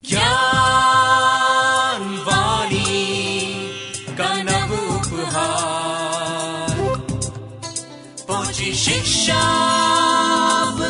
ज्ञानवाणी का नव उपहार पहुंची शिक्षा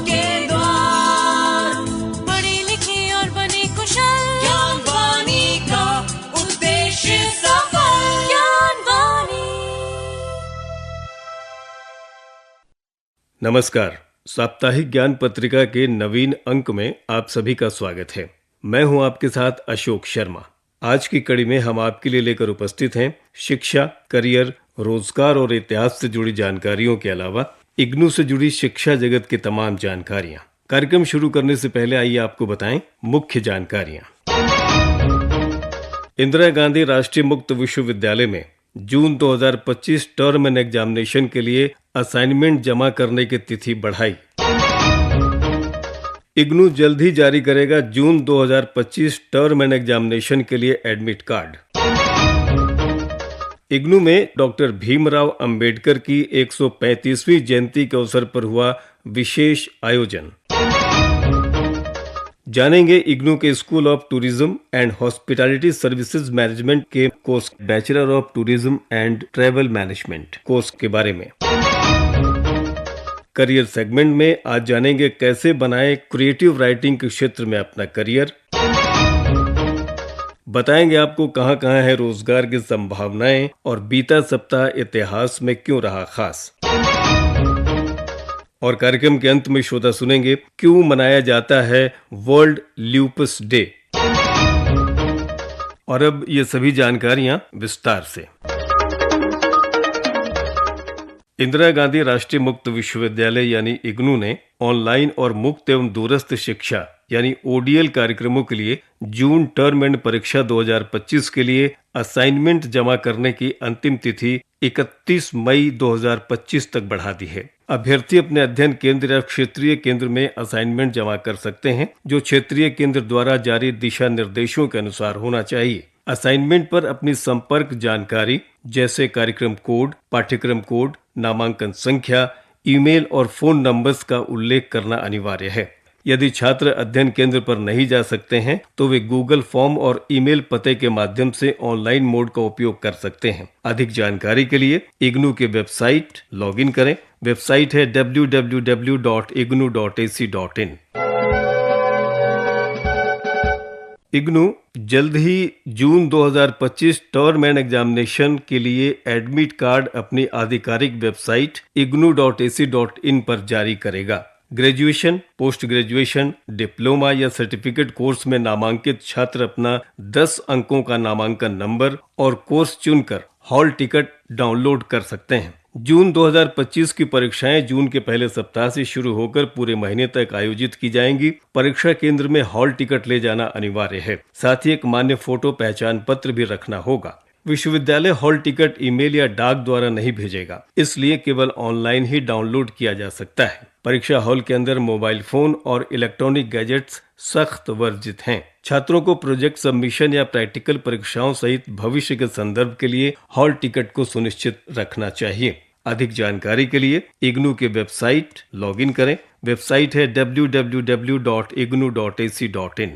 के द्वार, पढ़ी लिखी और बनी कुशल, ज्ञानवाणी का उद्देश्य सफल। ज्ञानवाणी। नमस्कार, साप्ताहिक ज्ञान पत्रिका के नवीन अंक में आप सभी का स्वागत है। मैं हूं आपके साथ अशोक शर्मा। आज की कड़ी में हम आपके लिए लेकर उपस्थित हैं शिक्षा, करियर, रोजगार और इतिहास से जुड़ी जानकारियों के अलावा इग्नू से जुड़ी शिक्षा जगत की तमाम जानकारियां। कार्यक्रम शुरू करने से पहले आइए आपको बताएं मुख्य जानकारियां। इंदिरा गांधी राष्ट्रीय मुक्त विश्वविद्यालय में जून 2025 टर्म एंड एग्जामिनेशन के लिए असाइनमेंट जमा करने की तिथि बढ़ाई। इग्नू जल्द ही जारी करेगा जून 2025 टर्म एंड एग्जामिनेशन के लिए एडमिट कार्ड। इग्नू में डॉक्टर भीमराव अंबेडकर की 135वीं जयंती के अवसर पर हुआ विशेष आयोजन। जानेंगे इग्नू के school of tourism and hospitality services management के course bachelor of tourism and travel management course के बारे में। करियर सेगमेंट में आज जानेंगे कैसे बनाएं क्रिएटिव राइटिंग के क्षेत्र में अपना करियर। बताएंगे आपको कहां कहां है रोजगार की संभावनाएं और बीता सप्ताह इतिहास में क्यों रहा खास। और कार्यक्रम के अंत में श्रोता सुनेंगे क्यों मनाया जाता है वर्ल्ड ल्यूपस डे। और अब ये सभी जानकारियां विस्तार से। इंदिरा गांधी राष्ट्रीय मुक्त विश्वविद्यालय यानी इग्नू ने ऑनलाइन और मुक्त एवं दूरस्थ शिक्षा यानी ओडीएल कार्यक्रमों के लिए जून टर्म एंड परीक्षा 2025 के लिए असाइनमेंट जमा करने की अंतिम तिथि 31 मई 2025 तक बढ़ा दी है। अभ्यर्थी अपने अध्ययन केंद्र या क्षेत्रीय केंद्र में असाइनमेंट जमा कर सकते हैं, जो क्षेत्रीय केंद्र द्वारा जारी दिशा निर्देशों के अनुसार होना चाहिए। असाइनमेंट पर अपनी संपर्क जानकारी जैसे कार्यक्रम कोड, पाठ्यक्रम कोड, नामांकन संख्या, ईमेल और फोन नंबर्स का उल्लेख करना अनिवार्य है। यदि छात्र अध्ययन केंद्र पर नहीं जा सकते हैं तो वे गूगल फॉर्म और ईमेल पते के माध्यम से ऑनलाइन मोड का उपयोग कर सकते हैं। अधिक जानकारी के लिए इग्नू के वेबसाइट लॉगिन करें। वेबसाइट है www.ignu.ac.in। इग्नू जल्द ही जून 2025 टर्म एंड एग्जामिनेशन के लिए एडमिट कार्ड अपनी आधिकारिक वेबसाइट ignu.ac.in पर जारी करेगा। ग्रेजुएशन, पोस्ट ग्रेजुएशन, डिप्लोमा या सर्टिफिकेट कोर्स में नामांकित छात्र अपना 10 अंकों का नामांकन नंबर और कोर्स चुनकर हॉल टिकट डाउनलोड कर सकते हैं। जून 2025 की परीक्षाएं जून के पहले सप्ताह से शुरू होकर पूरे महीने तक आयोजित की जाएंगी। परीक्षा केंद्र में हॉल टिकट ले जाना अनिवार्य है। साथ ही एक मान्य फोटो पहचान पत्र भी रखना होगा। विश्वविद्यालय हॉल टिकट ईमेल या डाक द्वारा नहीं भेजेगा, इसलिए केवल ऑनलाइन ही डाउनलोड किया जा सकता है। परीक्षा हॉल के अंदर मोबाइल फोन और इलेक्ट्रॉनिक गैजेट्स सख्त वर्जित हैं। छात्रों को प्रोजेक्ट सबमिशन या प्रैक्टिकल परीक्षाओं सहित भविष्य के संदर्भ के लिए हॉल टिकट को सुनिश्चित रखना चाहिए। अधिक जानकारी के लिए इग्नू के वेबसाइट लॉगिन करें। वेबसाइट है www.ignu.ac.in।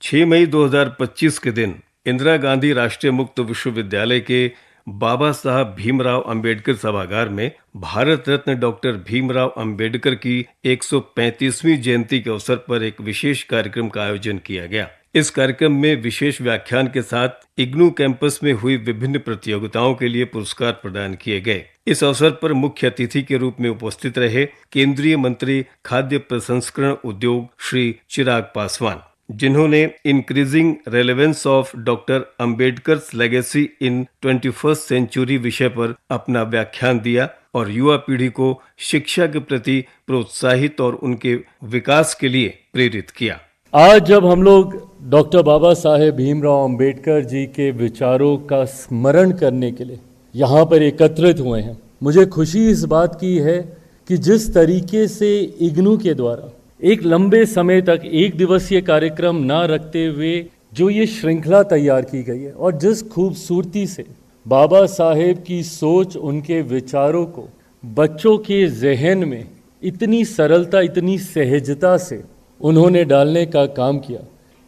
6 मई 2025 के दिन इंदिरा गांधी राष्ट्रीय मुक्त विश्वविद्यालय के बाबा साहब भीमराव अंबेडकर सभागार में भारत रत्न डॉक्टर भीमराव अंबेडकर की 135वीं जयंती के अवसर पर एक विशेष कार्यक्रम का आयोजन किया गया। इस कार्यक्रम में विशेष व्याख्यान के साथ इग्नू कैंपस में हुई विभिन्न प्रतियोगिताओं के लिए पुरस्कार प्रदान किए गए। इस अवसर पर मुख्य अतिथि के रूप में उपस्थित रहे केंद्रीय मंत्री खाद्य प्रसंस्करण उद्योग श्री चिराग पासवान, जिन्होंने increasing relevance of doctor Ambedkar's legacy in 21st century विषय पर अपना व्याख्यान दिया और युवा पीढ़ी को शिक्षा के प्रति प्रोत्साहित और उनके विकास के लिए प्रेरित किया। आज जब हम लोग डॉक्टर बाबा साहेब भीमराव अंबेडकर जी के विचारों का स्मरण करने के लिए यहाँ पर एकत्रित हुए हैं, मुझे खुशी इस बात की है कि जिस तरीके से इग्नू के द्वारा एक लंबे समय तक एक दिवसीय कार्यक्रम ना रखते हुए जो ये श्रृंखला तैयार की गई है और जिस खूबसूरती से बाबा साहेब की सोच, उनके विचारों को बच्चों के जहन में इतनी सरलता, इतनी सहजता से उन्होंने डालने का काम किया।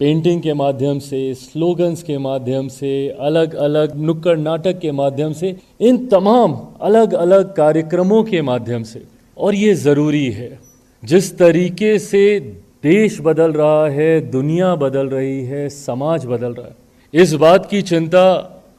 पेंटिंग के माध्यम से, स्लोगन्स के माध्यम से, अलग अलग नुक्कड़ नाटक के माध्यम से, इन तमाम अलग अलग कार्यक्रमों के माध्यम से। और ये ज़रूरी है, जिस तरीके से देश बदल रहा है, दुनिया बदल रही है, समाज बदल रहा है, इस बात की चिंता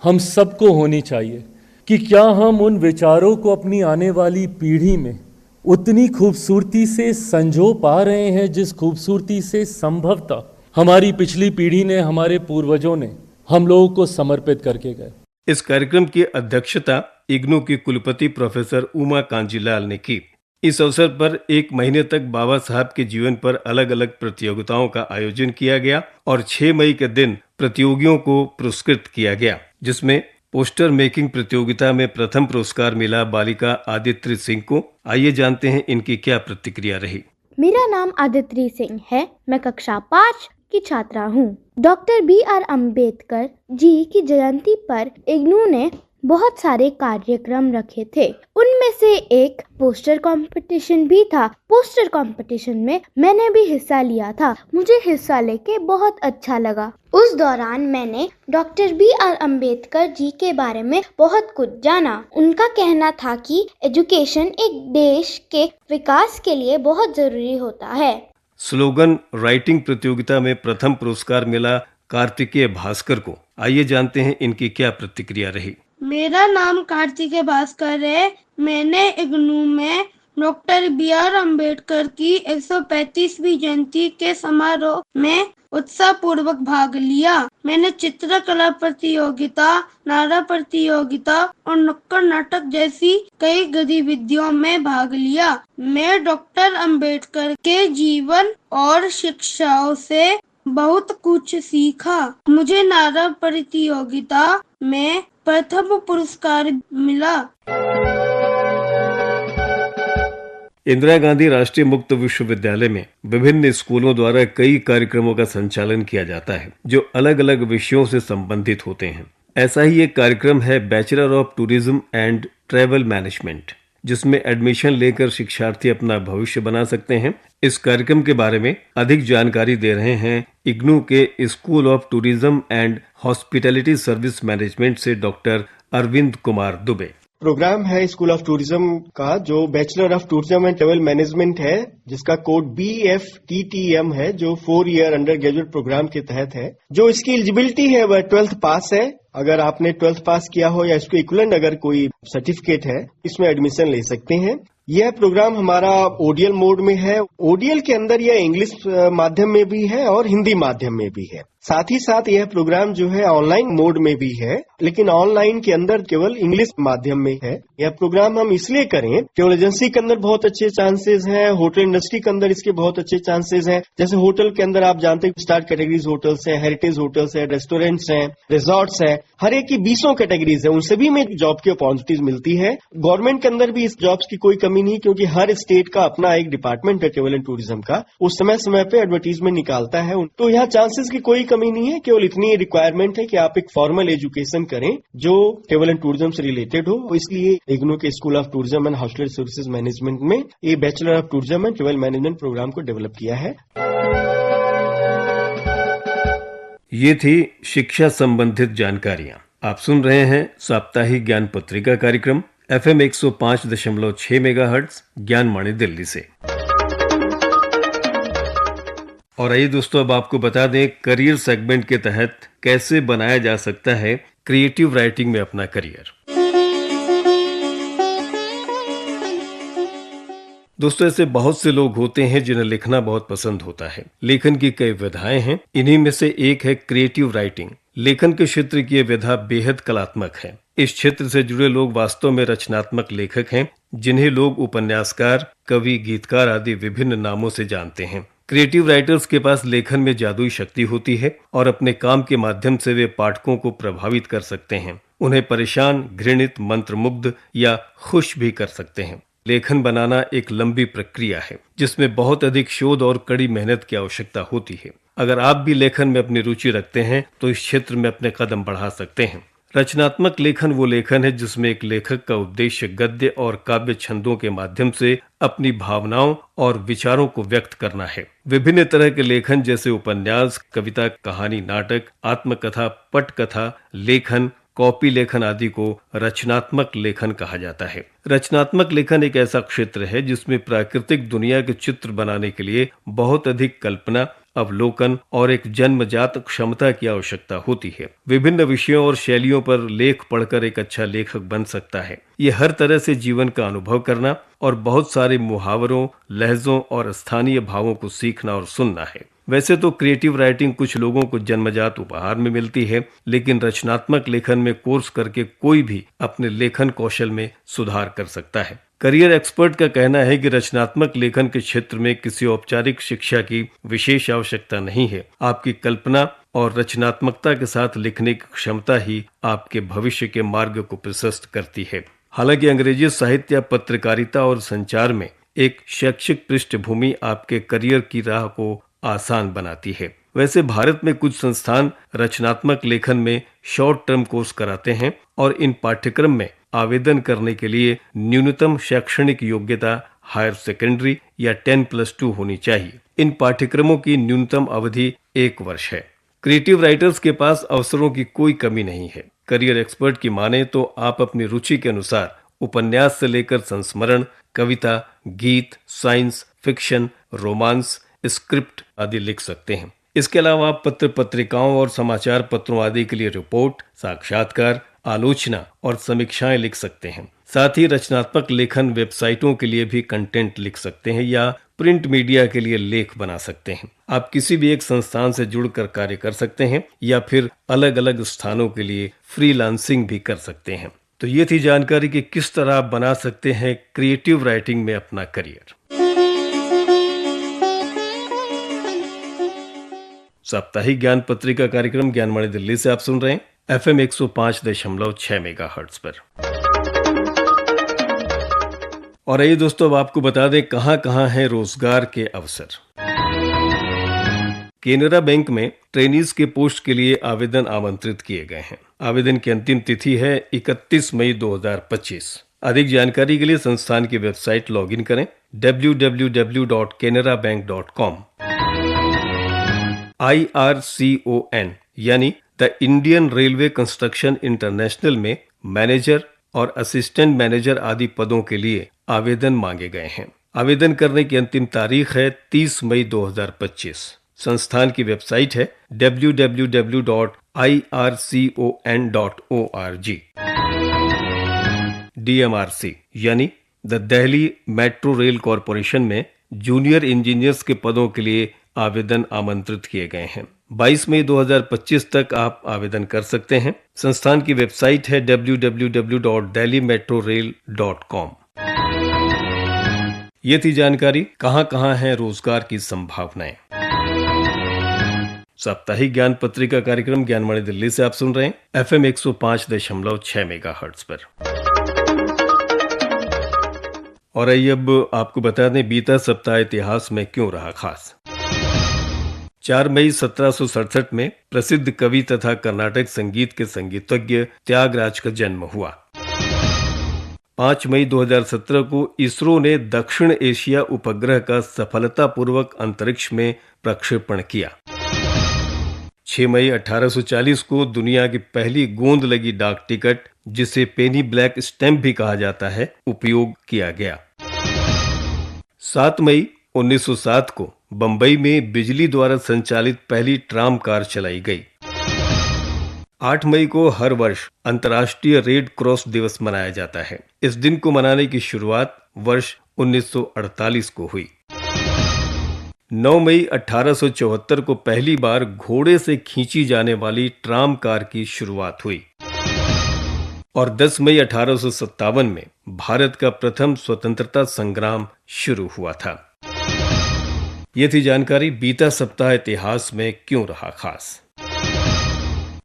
हम सबको होनी चाहिए कि क्या हम उन विचारों को अपनी आने वाली पीढ़ी में उतनी खूबसूरती से संजो पा रहे हैं जिस खूबसूरती से संभवतः हमारी पिछली पीढ़ी ने, हमारे पूर्वजों ने हम लोगों को समर्पित करके गए। इस कार्यक्रम की अध्यक्षता इग्नू की कुलपति प्रोफेसर उमा कांजीलाल ने की। इस अवसर पर 1 महीने तक बाबा साहब के जीवन पर अलग अलग प्रतियोगिताओं का आयोजन किया गया और 6 मई के दिन प्रतियोगियों को पुरस्कृत किया गया, जिसमें पोस्टर मेकिंग प्रतियोगिता में प्रथम पुरस्कार मिला बालिका आदित्रि सिंह को। आइए जानते हैं इनकी क्या प्रतिक्रिया रही। मेरा नाम आदित्रि सिंह है। मैं कक्षा 5 की छात्रा हूँ। डॉक्टर BR अम्बेडकर जी की जयंती पर इग्नू ने बहुत सारे कार्यक्रम रखे थे। उनमें से एक पोस्टर कंपटीशन भी था। पोस्टर कंपटीशन में मैंने भी हिस्सा लिया था। मुझे हिस्सा लेके बहुत अच्छा लगा। उस दौरान मैंने डॉक्टर BR अम्बेडकर जी के बारे में बहुत कुछ जाना। उनका कहना था कि एजुकेशन एक देश के विकास के लिए बहुत जरूरी होता है। स्लोगन राइटिंग प्रतियोगिता में प्रथम पुरस्कार मिला कार्तिकेय भास्कर को। आइए जानते हैं इनकी क्या प्रतिक्रिया रही। मेरा नाम कार्तिकेय भास्कर है। मैंने इग्नू में डॉक्टर BR अम्बेडकर की 135वीं जयंती के समारोह में उत्साह पूर्वक भाग लिया। मैंने चित्रकला प्रतियोगिता, नारा प्रतियोगिता और नुक्कड़ नाटक जैसी कई गतिविधियों में भाग लिया। मैं डॉक्टर अम्बेडकर के जीवन और शिक्षाओं से बहुत कुछ सीखा। मुझे नारा प्रतियोगिता में प्रथम पुरस्कार मिला। इंदिरा गांधी राष्ट्रीय मुक्त विश्वविद्यालय में विभिन्न स्कूलों द्वारा कई कार्यक्रमों का संचालन किया जाता है जो अलग अलग विषयों से संबंधित होते हैं। ऐसा ही एक कार्यक्रम है bachelor of tourism and travel management, जिसमें एडमिशन लेकर शिक्षार्थी अपना भविष्य बना सकते हैं। इस कार्यक्रम के बारे में अधिक जानकारी दे रहे हैं इग्नू के school of tourism and hospitality service management से डॉक्टर अरविंद कुमार दुबे। प्रोग्राम है स्कूल ऑफ टूरिज्म का जो bachelor of tourism and travel management है, जिसका कोड BFTTM है, जो 4 ईयर अंडर ग्रेजुएट प्रोग्राम के तहत है। जो इसकी एलिजिबिलिटी है वह 12th पास है। अगर आपने 12th पास किया हो या इसको इक्विवेलेंट अगर कोई सर्टिफिकेट है, इसमें एडमिशन ले सकते हैं। यह प्रोग्राम हमारा ODL मोड में है। ODL के अंदर यह इंग्लिश माध्यम में भी है और हिंदी माध्यम में भी है। साथ ही साथ यह प्रोग्राम जो है ऑनलाइन मोड में भी है, लेकिन ऑनलाइन के अंदर केवल इंग्लिश माध्यम में है। यह प्रोग्राम हम इसलिए करें, ट्रैवल एजेंसी के अंदर बहुत अच्छे चांसेस हैं, होटल इंडस्ट्री के अंदर इसके बहुत अच्छे चांसेस हैं। जैसे होटल के अंदर आप जानते हैं स्टार कैटेगरीज होटल्स हैं, हेरिटेज होटल्स हैं, रेस्टोरेंट्स हैं, रिजॉर्ट्स हैं, हर एक की 20 कैटेगरीज है। उन सभी में जॉब की अपॉर्चुनिटीज मिलती है। गवर्नमेंट के अंदर भी इस जॉब्स की कोई कमी नहीं, क्योंकि हर स्टेट का अपना एक डिपार्टमेंट है ट्रैवल एंड टूरिज्म का, उस समय समय पे एडवर्टीजमेंट निकालता है। तो यहाँ चांसेस की कोई कमी नहीं है, केवल इतनी रिक्वायरमेंट है कि आप एक फॉर्मल एजुकेशन करें जो ट्रैवल एंड टूरिज्म से रिलेटेड हो। इसलिए इग्नू के school of tourism and hospital services management में ये bachelor of tourism and travel management program को डेवलप किया है। ये थी शिक्षा संबंधित जानकारियां। आप सुन रहे हैं साप्ताहिक ज्ञान पत्रिका कार्यक्रम FM 105.6 मेगाहर्ट्ज ज्ञानवाणी दिल्ली से। और आइए दोस्तों, अब आपको बता दें करियर सेगमेंट के तहत कैसे बनाया जा सकता है क्रिएटिव राइटिंग में अपना करियर। दोस्तों, ऐसे बहुत से लोग होते हैं जिन्हें लिखना बहुत पसंद होता है। लेखन की कई विधाएं हैं, इन्हीं में से एक है क्रिएटिव राइटिंग। लेखन के क्षेत्र की यह विधा बेहद कलात्मक है। इस क्षेत्र से जुड़े लोग वास्तव में रचनात्मक लेखक हैं, जिन्हें लोग उपन्यासकार, कवि, गीतकार आदि विभिन्न नामों से जानते हैं। क्रिएटिव राइटर्स के पास लेखन में जादुई शक्ति होती है और अपने काम के माध्यम से वे पाठकों को प्रभावित कर सकते हैं, उन्हें परेशान, घृणित, मंत्रमुग्ध या खुश भी कर सकते हैं। लेखन बनाना एक लंबी प्रक्रिया है जिसमें बहुत अधिक शोध और कड़ी मेहनत की आवश्यकता होती है। अगर आप भी लेखन में अपनी रुचि रखते हैं तो इस क्षेत्र में अपने कदम बढ़ा सकते हैं। रचनात्मक लेखन वो लेखन है जिसमें एक लेखक का उद्देश्य गद्य और काव्य छंदों के माध्यम से अपनी भावनाओं और विचारों को व्यक्त करना है। विभिन्न तरह के लेखन जैसे उपन्यास, कविता, कहानी, नाटक, आत्मकथा, पटकथा, लेखन, कॉपी लेखन आदि को रचनात्मक लेखन कहा जाता है। रचनात्मक लेखन एक ऐसा क्षेत्र है जिसमें प्राकृतिक दुनिया के चित्र बनाने के लिए बहुत अधिक कल्पना, अवलोकन और एक जन्मजात क्षमता की आवश्यकता होती है। विभिन्न विषयों और शैलियों पर लेख पढ़कर एक अच्छा लेखक बन सकता है। ये हर तरह से जीवन का अनुभव करना और बहुत सारे मुहावरों, लहजों और स्थानीय भावों को सीखना और सुनना है। वैसे तो क्रिएटिव राइटिंग कुछ लोगों को जन्मजात उपहार में मिलती है, लेकिन रचनात्मक लेखन में कोर्स करके कोई भी अपने लेखन कौशल में सुधार कर सकता है। करियर एक्सपर्ट का कहना है कि रचनात्मक लेखन के क्षेत्र में किसी औपचारिक शिक्षा की विशेष आवश्यकता नहीं है। आपकी कल्पना और रचनात्मकता के साथ लिखने की क्षमता ही आपके भविष्य के मार्ग को प्रशस्त करती है। हालांकि अंग्रेजी साहित्य, पत्रकारिता और संचार में एक शैक्षिक पृष्ठभूमि आपके करियर की राह को आसान बनाती है। वैसे भारत में कुछ संस्थान रचनात्मक लेखन में शॉर्ट टर्म कोर्स कराते हैं और इन पाठ्यक्रम में आवेदन करने के लिए न्यूनतम शैक्षणिक योग्यता हायर सेकेंडरी या 10+2 होनी चाहिए। इन पाठ्यक्रमों की न्यूनतम अवधि 1 वर्ष है। क्रिएटिव राइटर्स के पास अवसरों की कोई कमी नहीं है। करियर एक्सपर्ट की माने तो आप अपनी रुचि के अनुसार उपन्यास से लेकर संस्मरण, कविता, गीत, साइंस फिक्शन, रोमांस, स्क्रिप्ट आदि लिख सकते हैं। इसके अलावा आप पत्र पत्रिकाओं और समाचार पत्रों आदि के लिए रिपोर्ट, साक्षात्कार, आलोचना और समीक्षाएं लिख सकते हैं। साथ ही रचनात्मक लेखन वेबसाइटों के लिए भी कंटेंट लिख सकते हैं या प्रिंट मीडिया के लिए लेख बना सकते हैं। आप किसी भी एक संस्थान से जुड़कर कार्य कर सकते हैं या फिर अलग अलग स्थानों के लिए फ्रीलांसिंग भी कर सकते हैं। तो ये थी जानकारी कि किस तरह आप बना सकते हैं क्रिएटिव राइटिंग में अपना करियर। साप्ताहिक ज्ञान पत्रिका कार्यक्रम ज्ञानवाणी दिल्ली से आप सुन रहे हैं FM 105.6 मेगाहर्ट्ज पर। और आइए दोस्तों, अब आपको बता दें कहां हैं रोजगार के अवसर। केनरा बैंक में ट्रेनीज के पोस्ट के लिए आवेदन आमंत्रित किए गए हैं। आवेदन की अंतिम तिथि है 31 मई 2025। अधिक जानकारी के लिए संस्थान की वेबसाइट लॉगिन करें www.canarabank.com। IRCON यानी the Indian railway construction international में मैनेजर और असिस्टेंट मैनेजर आदि पदों के लिए आवेदन मांगे गए हैं। आवेदन करने की अंतिम तारीख है 30 मई 2025। संस्थान की वेबसाइट है www.ircon.org। DMRC यानी the Delhi metro rail corporation में जूनियर इंजीनियर्स के पदों के लिए आवेदन आमंत्रित किए गए हैं। 22 मई 2025 तक आप आवेदन कर सकते हैं। संस्थान की वेबसाइट है www.delhimetrorail.com। ये थी जानकारी कहां हैं रोजगार की संभावनाएं। साप्ताहिक ज्ञान पत्रिका कार्यक्रम ज्ञानवाणी दिल्ली से आप सुन रहे हैं FM 105.6 मेगाहर्ट्ज पर। और आइए अब आपको बता दें बीता सप्ताह इतिहास में क्यों रहा खास। 4 मई 1767 में प्रसिद्ध कवि तथा कर्नाटक संगीत के संगीतज्ञ त्यागराज का जन्म हुआ। 5 मई 2017 को इसरो ने दक्षिण एशिया उपग्रह का सफलतापूर्वक अंतरिक्ष में प्रक्षेपण किया। 6 मई 1840 को दुनिया की पहली गोंद लगी डाक टिकट, जिसे पेनी ब्लैक स्टैंप भी कहा जाता है, उपयोग किया गया। 7 मई 1907 को बंबई में बिजली द्वारा संचालित पहली ट्राम कार चलाई गई। 8 मई को हर वर्ष अंतर्राष्ट्रीय रेड क्रॉस दिवस मनाया जाता है। इस दिन को मनाने की शुरुआत वर्ष 1948 को हुई। 9 मई 1874 को पहली बार घोड़े से खींची जाने वाली ट्राम कार की शुरुआत हुई। और 10 मई 1857 में भारत का प्रथम स्वतंत्रता संग्राम शुरू हुआ था। ये थी जानकारी बीता सप्ताह इतिहास में क्यों रहा खास।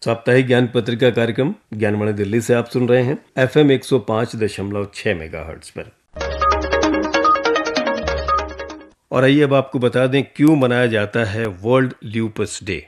साप्ताहिक ज्ञान पत्रिका कार्यक्रम ज्ञानवाणी दिल्ली से आप सुन रहे हैं FM 105.6 मेगाहर्ट्ज पर। और आइए अब आपको बता दें क्यों मनाया जाता है वर्ल्ड ल्यूपस डे।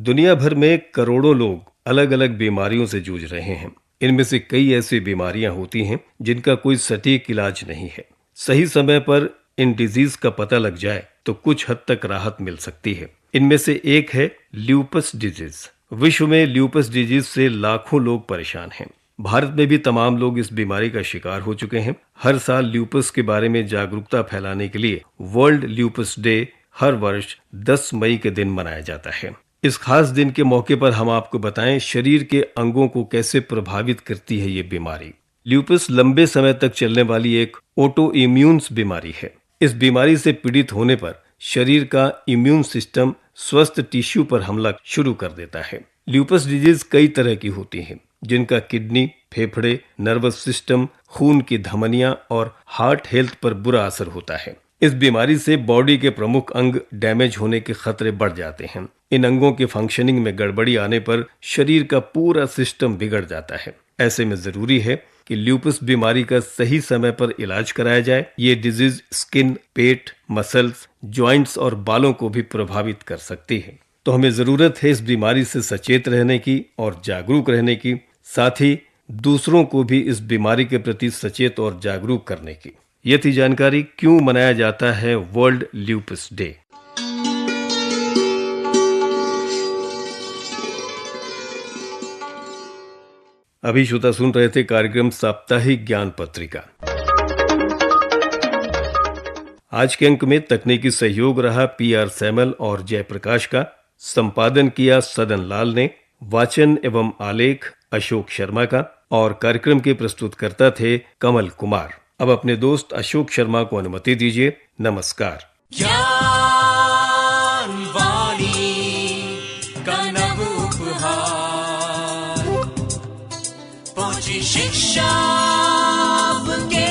दुनिया भर में करोड़ों लोग अलग अलग बीमारियों से जूझ रहे हैं। इनमें से कई ऐसी बीमारियां होती हैं जिनका कोई सटीक इलाज नहीं है। सही समय पर इन डिजीज का पता लग जाए तो कुछ हद तक राहत मिल सकती है। इनमें से एक है ल्यूपस डिजीज। विश्व में ल्यूपस डिजीज से लाखों लोग परेशान हैं। भारत में भी तमाम लोग इस बीमारी का शिकार हो चुके हैं। हर साल ल्यूपस के बारे में जागरूकता फैलाने के लिए वर्ल्ड ल्यूपस डे हर वर्ष 10 मई के दिन मनाया जाता है। इस खास दिन के मौके पर हम आपको बताएं शरीर के अंगों को कैसे प्रभावित करती है ये बीमारी। ल्यूपस लंबे समय तक चलने वाली एक ऑटो इम्यून्स बीमारी है। इस बीमारी से पीड़ित होने पर शरीर का इम्यून सिस्टम स्वस्थ टिश्यू पर हमला शुरू कर देता है। ल्यूपस डिजीज कई तरह की होती है, जिनका किडनी, फेफड़े, नर्वस सिस्टम, खून की धमनियां और हार्ट हेल्थ पर बुरा असर होता है। इस बीमारी से बॉडी के प्रमुख अंग डैमेज होने के खतरे बढ़ जाते हैं। इन अंगों के फंक्शनिंग में गड़बड़ी आने पर शरीर का पूरा सिस्टम बिगड़ जाता है। ऐसे में जरूरी है कि ल्यूपस बीमारी का सही समय पर इलाज कराया जाए। ये डिजीज स्किन, पेट, मसल्स, जॉइंट्स और बालों को भी प्रभावित कर सकती है। तो हमें जरूरत है इस बीमारी से सचेत रहने की और जागरूक रहने की, साथ ही दूसरों को भी इस बीमारी के प्रति सचेत और जागरूक करने की। ये थी जानकारी क्यों मनाया जाता है वर्ल्ड ल्यूपस डे। अभी श्रोता सुन रहे थे कार्यक्रम साप्ताहिक ज्ञान पत्रिका। आज के अंक में तकनीकी सहयोग रहा PR सैमल और जयप्रकाश का। संपादन किया सदन लाल ने। वाचन एवं आलेख अशोक शर्मा का। और कार्यक्रम के प्रस्तुतकर्ता थे कमल कुमार। अब अपने दोस्त अशोक शर्मा को अनुमति दीजिए। नमस्कार। ज्ञान वाणी का नव उपहार, पहुंची शिक्षा के